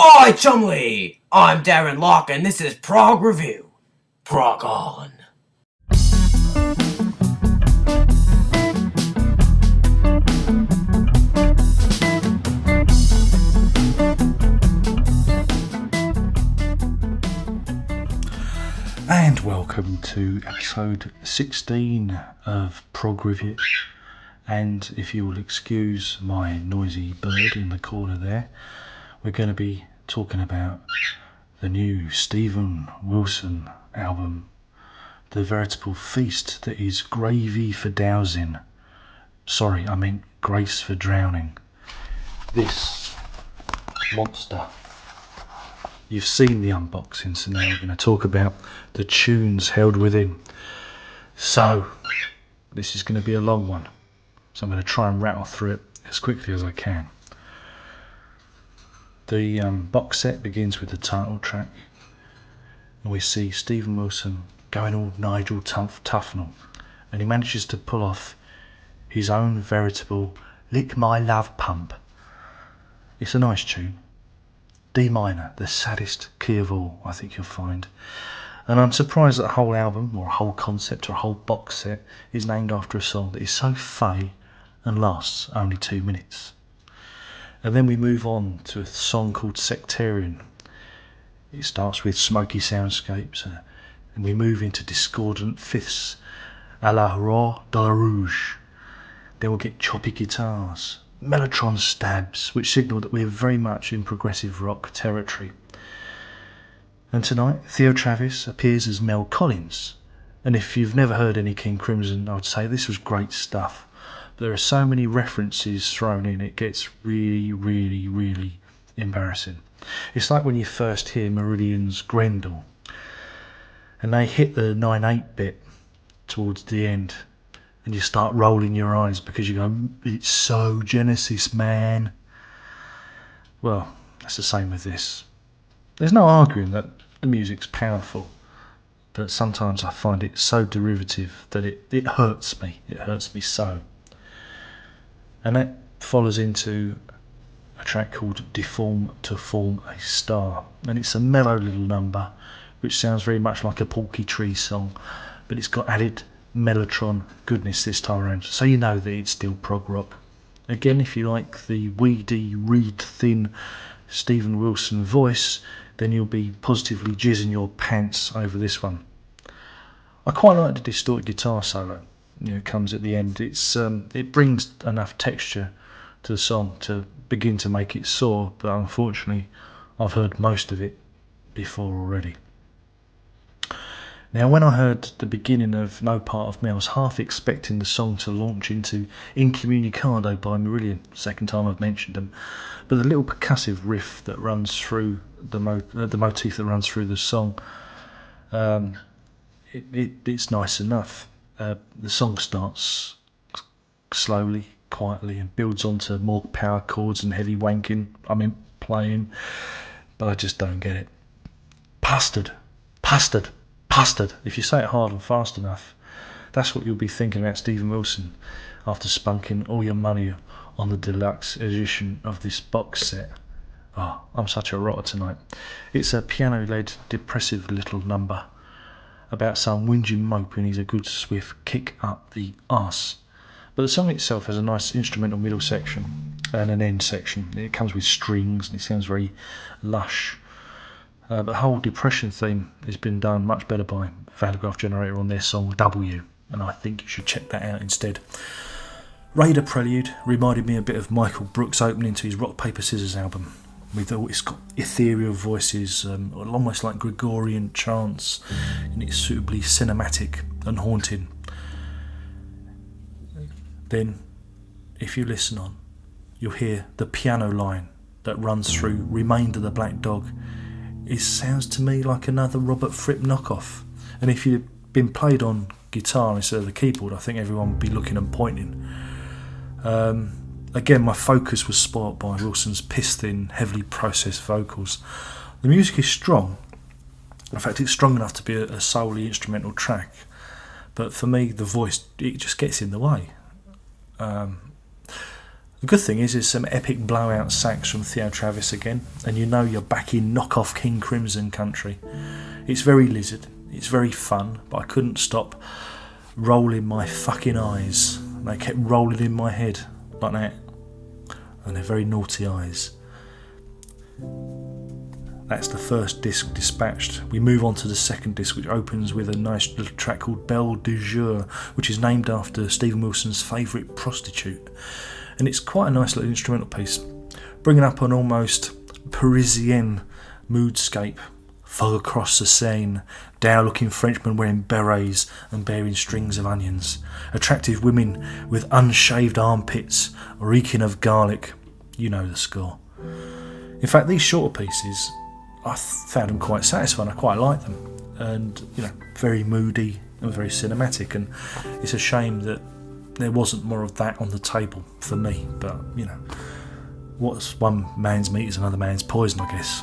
Oi, Chumley! I'm Darren Locke, and this is Prog Review. Prog on. And welcome to episode 16 of Prog Review. And if you will excuse my noisy bird in the corner there, we're going to be talking about the new Steven Wilson album, the veritable feast that is gravy for dowsing. Sorry, I meant grace for drowning. This monster. You've seen the unboxing, so now we're going to talk about the tunes held within. So, this is going to be a long one, so I'm going to try and rattle through it as quickly as I can. The box set begins with the title track, and we see Steven Wilson going all Nigel Tufnell, and he manages to pull off his own veritable Lick My Love Pump. It's a nice tune. D minor, the saddest key of all, I think you'll find. And I'm surprised that a whole album, or a whole concept, or a whole box set is named after a song that is so fey and lasts only 2 minutes. And then we move on to a song called Sectarian. It starts with smoky soundscapes, and we move into discordant fifths a la Raw de Rouge. Then we'll get choppy guitars, mellotron stabs, which signal that we're very much in progressive rock territory. And tonight, Theo Travis appears as Mel Collins. And if you've never heard any King Crimson, I would say this was great stuff. But there are so many references thrown in, it gets really embarrassing. It's like when you first hear Meridian's Grendel, and they hit the 9/8 bit towards the end, and you start rolling your eyes because you go, it's so Genesis, man. Well, that's the same with this. There's no arguing that the music's powerful, but sometimes I find it so derivative that it hurts me. It hurts me so. And that follows into a track called Deformed to Form a Star. And it's a mellow little number, which sounds very much like a Porky Tree song, but it's got added mellotron goodness this time around, so you know that it's still prog rock. Again, if you like the weedy, reed-thin Steven Wilson voice, then you'll be positively jizzing your pants over this one. I quite like the distorted guitar solo. It comes at the end. It brings enough texture to the song to begin to make it soar, but unfortunately I've heard most of it before already. Now, when I heard the beginning of No Part of Me, I was half expecting the song to launch into Incommunicado by Meridian, second time I've mentioned them, but the little percussive riff that runs through the motif that runs through the song, it's nice enough. The song starts slowly, quietly, and builds onto more power chords and heavy wanking, playing, but I just don't get it. Bastard. If you say it hard and fast enough, that's what you'll be thinking about Steven Wilson after spunking all your money on the deluxe edition of this box set. Oh, I'm such a rotter tonight. It's a piano-led, depressive little number about some whinging mope who needs a good swift kick up the arse. But the song itself has a nice instrumental middle section and an end section. It comes with strings and it sounds very lush. But the whole depression theme has been done much better by Photograph Generator on their song W, and I think you should check that out instead. Rader Prelude reminded me a bit of Michael Brooks' opening to his Rock Paper Scissors album. It's got ethereal voices, almost like Gregorian chants, and it's suitably cinematic and haunting. Then, if you listen on, you'll hear the piano line that runs through Remained of the Black Dog. It sounds to me like another Robert Fripp knockoff, and if you'd been played on guitar instead of the keyboard, I think everyone would be looking and pointing. Again, my focus was spoilt by Wilson's piss-thin, heavily processed vocals. The music is strong. In fact, it's strong enough to be a solely instrumental track, but for me, the voice, it just gets in the way. The good thing is there's some epic blowout sax from Theo Travis again, and you know you're back in knock-off King Crimson country. It's very Lizard, it's very fun, but I couldn't stop rolling my fucking eyes. They kept rolling in my head like that, and they're very naughty eyes. That's the first disc dispatched. We move on to the second disc, which opens with a nice little track called Belle De Jour, which is named after Steven Wilson's favourite prostitute. And it's quite a nice little instrumental piece, bringing up an almost Parisian moodscape. Far across the Seine, dour-looking Frenchmen wearing berets and bearing strings of onions. Attractive women with unshaved armpits, reeking of garlic. You know the score. In fact, these shorter pieces, I found them quite satisfying. I quite like them, and very moody and very cinematic. And it's a shame that there wasn't more of that on the table for me. But what's one man's meat is another man's poison, I guess.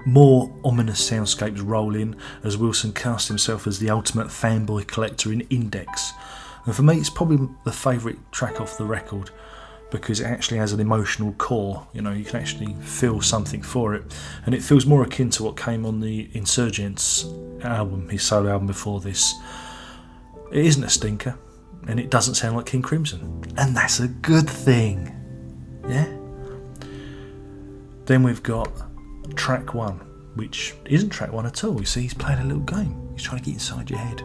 More ominous soundscapes roll in as Wilson casts himself as the ultimate fanboy collector in Index. And for me, it's probably the favourite track off the record, because it actually has an emotional core. You can actually feel something for it, and it feels more akin to what came on the Insurgents album, his solo album before this. It isn't a stinker, and it doesn't sound like King Crimson, and that's a good thing. Yeah. Then we've got track 1, which isn't track 1 at all. You see, he's playing a little game. He's trying to get inside your head.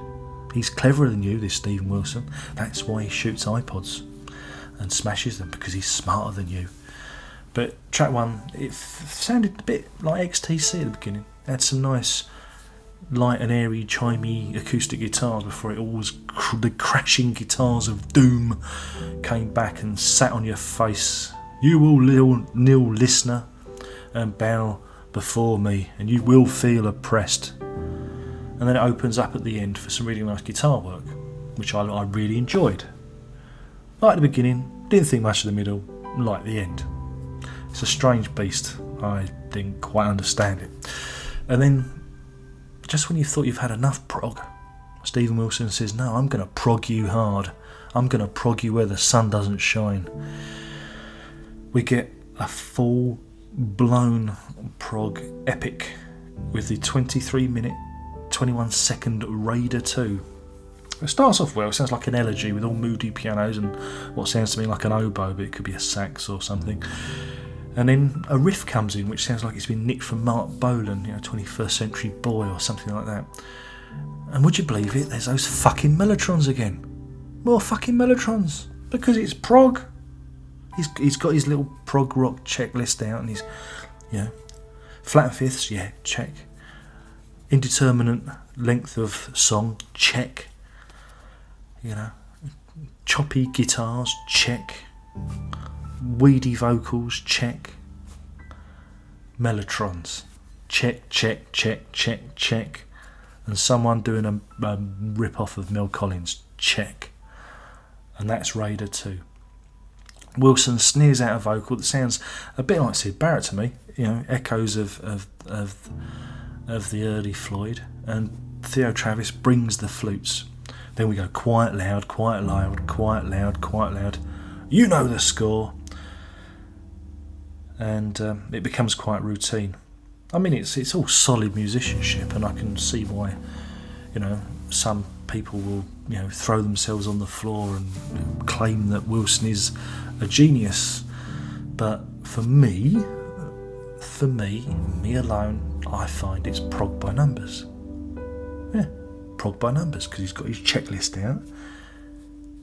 He's cleverer than you, this Steven Wilson. That's why he shoots iPods and smashes them, because he's smarter than you. But track 1, it sounded a bit like XTC at the beginning. It had some nice light and airy, chimey acoustic guitars before it all was the crashing guitars of doom came back and sat on your face. You will kneel, listener, and bow before me, and you will feel oppressed. And then it opens up at the end for some really nice guitar work, which I really enjoyed. Like the beginning, didn't think much of the middle, like the end. It's a strange beast. I didn't quite understand it. And then, just when you thought you've had enough prog, Steven Wilson says, no, I'm going to prog you hard. I'm going to prog you where the sun doesn't shine. We get a full-blown prog epic with the 23-minute, 21-second Rader 2. It starts off well. It sounds like an elegy with all moody pianos and what sounds to me like an oboe, but it could be a sax or something. And then a riff comes in which sounds like it's been nicked from Mark Bolan, 21st Century Boy or something like that. And would you believe it, there's those fucking mellotrons again. More fucking mellotrons, because it's prog. He's got his little prog rock checklist out, and he's, flat and fifths, yeah, check. Indeterminate length of song, check. Choppy guitars, check. Weedy vocals, check. Mellotrons, check, check, check, check, check. And someone doing a rip-off of Mel Collins, check. And that's Rader 2. Wilson sneers out a vocal that sounds a bit like Syd Barrett to me, echoes of the early Floyd, and Theo Travis brings the flutes. Then we go quiet, loud, quiet, loud, quiet, loud, quiet, loud. You know the score. And it becomes quite routine. I mean, it's all solid musicianship, and I can see why, some people will, throw themselves on the floor and claim that Wilson is a genius. But for me alone, I find it's prog by numbers. Yeah, prog by numbers, because he's got his checklist out,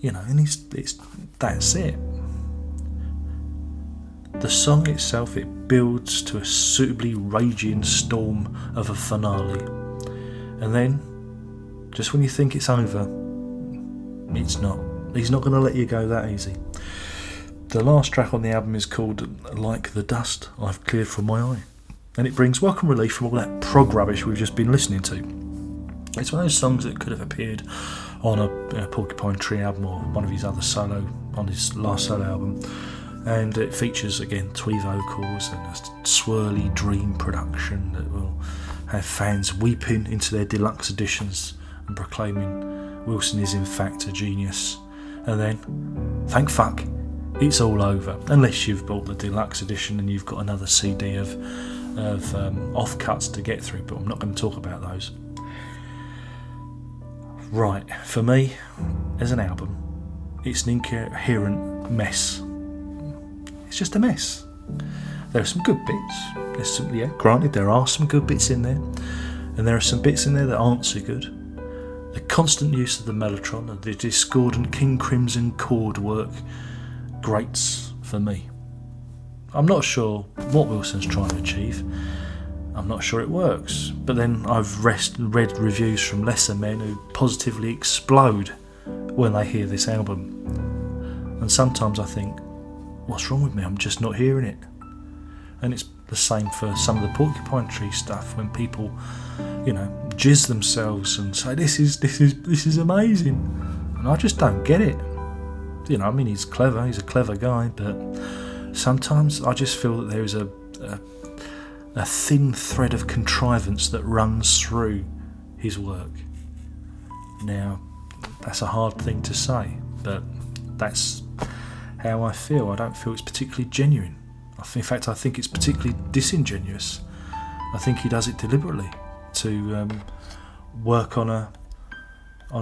and that's it. The song itself, it builds to a suitably raging storm of a finale, and then, just when you think it's over, it's not. He's not going to let you go that easy. The last track on the album is called Like the Dust I've Cleared From My Eye, and it brings welcome relief from all that prog rubbish we've just been listening to. It's one of those songs that could have appeared on a Porcupine Tree album or one of his other on his last solo album. And it features, again, twee vocals and a swirly dream production that will have fans weeping into their deluxe editions and proclaiming Wilson is in fact a genius. And then, thank fuck, it's all over. Unless you've bought the deluxe edition and you've got another CD of offcuts to get through, but I'm not going to talk about those. Right, for me, as an album, it's an incoherent mess. It's just a mess. There are some good bits. Granted, there are some good bits in there, and there are some bits in there that aren't so good. The constant use of the mellotron and the discordant King Crimson chord work grates for me. I'm not sure what Wilson's trying to achieve. I'm not sure it works. But then I've read reviews from lesser men who positively explode when they hear this album. And sometimes I think, what's wrong with me? I'm just not hearing it. And it's the same for some of the Porcupine Tree stuff, when people, jizz themselves and say this is amazing, and I just don't get it. He's clever, he's a clever guy, but sometimes I just feel that there is a thin thread of contrivance that runs through his work. Now, that's a hard thing to say, but that's how I feel. I don't feel it's particularly genuine. In fact, I think it's particularly disingenuous. I think he does it deliberately to work on a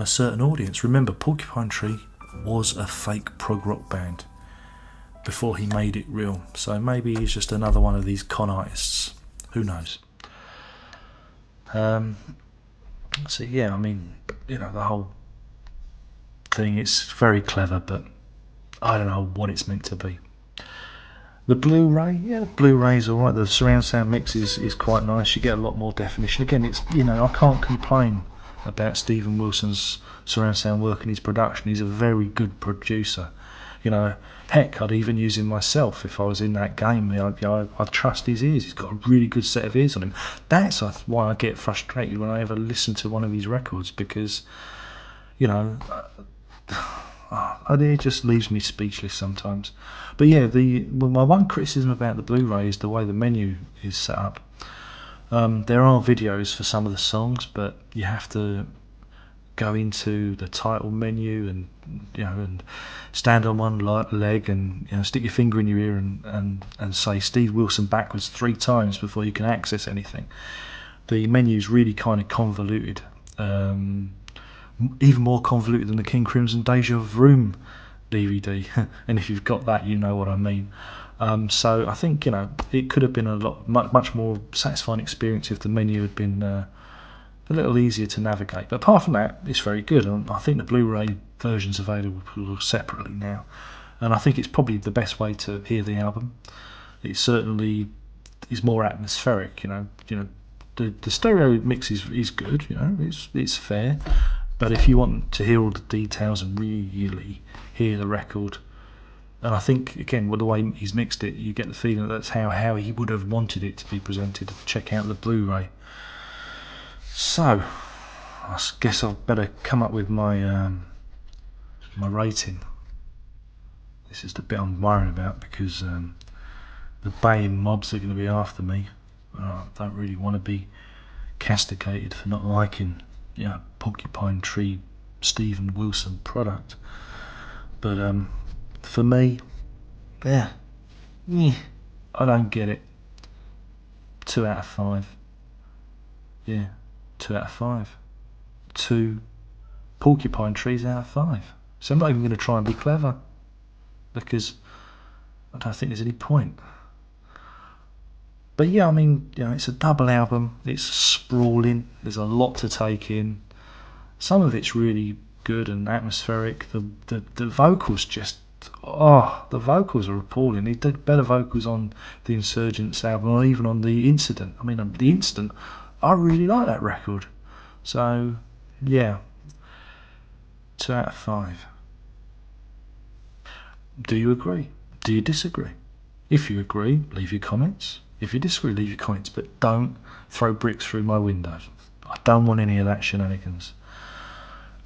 certain audience. Remember, Porcupine Tree was a fake prog rock band before he made it real. So maybe he's just another one of these con artists. Who knows? The whole thing, it's very clever, but I don't know what it's meant to be. The Blu-ray, the Blu-ray's alright. The surround sound mix is quite nice. You get a lot more definition. Again, it's I can't complain about Stephen Wilson's surround sound work and his production. He's a very good producer. Heck, I'd even use him myself if I was in that game. I trust his ears. He's got a really good set of ears on him. That's why I get frustrated when I ever listen to one of his records, because it just leaves me speechless sometimes. But my one criticism about the Blu-ray is the way the menu is set up. There are videos for some of the songs, but you have to go into the title menu and stand on one leg and stick your finger in your ear and say Steve Wilson backwards 3 times before you can access anything. The menu's really kind of convoluted. Even more convoluted than the King Crimson Deja Vroom DVD, and if you've got that, you know what I mean. So I think it could have been much more satisfying experience if the menu had been a little easier to navigate. But apart from that, it's very good, and I think the Blu-ray version's available separately now, and I think it's probably the best way to hear the album. It certainly is more atmospheric. The stereo mix is good. It's fair. But if you want to hear all the details and really hear the record, and I think, again, with the way he's mixed it, you get the feeling that that's how he would have wanted it to be presented. Check out the Blu-ray. So, I guess I've better come up with my rating. This is the bit I'm worried about, because the baying mobs are going to be after me. I don't really want to be castigated for not liking Porcupine Tree Stephen Wilson product, but for me, I don't get it. 2 out of 5. 2 out of 5. 2 Porcupine Trees out of 5. So I'm not even going to try and be clever, because I don't think there's any point. But it's a double album. It's sprawling. There's a lot to take in. Some of it's really good and atmospheric. The vocals the vocals are appalling. He did better vocals on the Insurgents album, or even on the Incident. The Incident, I really like that record. So 2 out of 5. Do you agree? Do you disagree? If you agree, leave your comments. If you disagree, leave your comments, but don't throw bricks through my window. I don't want any of that shenanigans.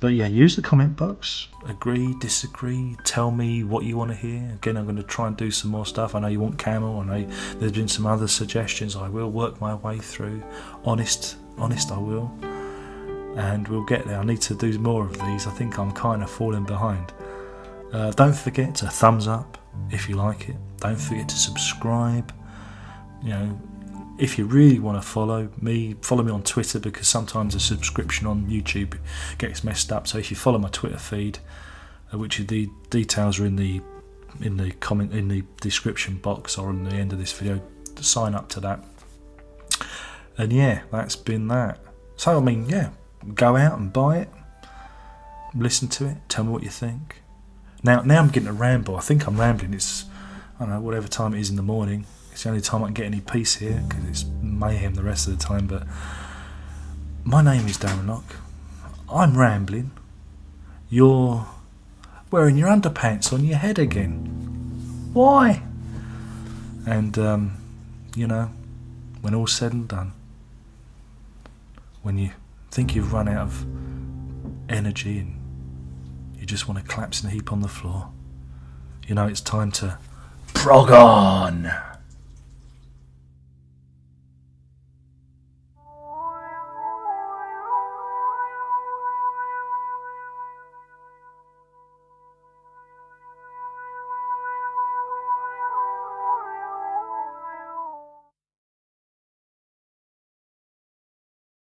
But use the comment box. Agree, disagree, tell me what you want to hear. Again, I'm going to try and do some more stuff. I know you want Camel. I know there's been some other suggestions. I will work my way through. Honest I will. And we'll get there. I need to do more of these. I think I'm kind of falling behind. Don't forget to thumbs up, if you like it. Don't forget to subscribe. You know, if you really want to follow me on Twitter, because sometimes a subscription on YouTube gets messed up. So if you follow my Twitter feed, which the details are in the comment, in the description box or on the end of this video, to sign up to that. And yeah, that's been that. So I mean, yeah, go out and buy it, listen to it, tell me what you think. Now I'm getting a ramble. I think I'm rambling. It's, I don't know, whatever time it is in the morning. It's the only time I can get any peace here, because it's mayhem the rest of the time. But my name is Darren Locke. I'm rambling. You're wearing your underpants on your head again. Why? And you know, when all's said and done, when you think you've run out of energy and you just want to collapse in a heap on the floor, you know it's time to prog on.